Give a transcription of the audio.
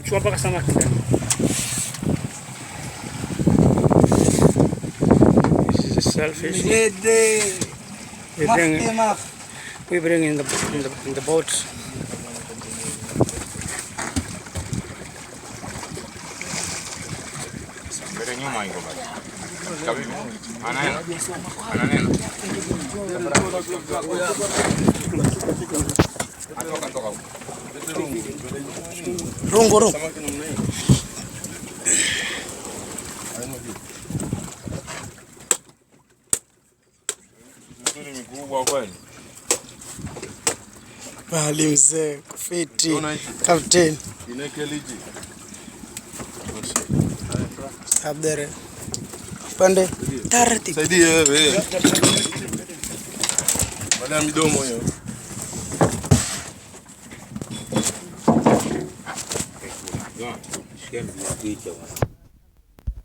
Chukua mpaka samaki ndani. This is a shellfish. We bring in the boat. Rungu. Bali mzee kufiti captain Abdere pande taratibu saidia wewe bana midomo hiyo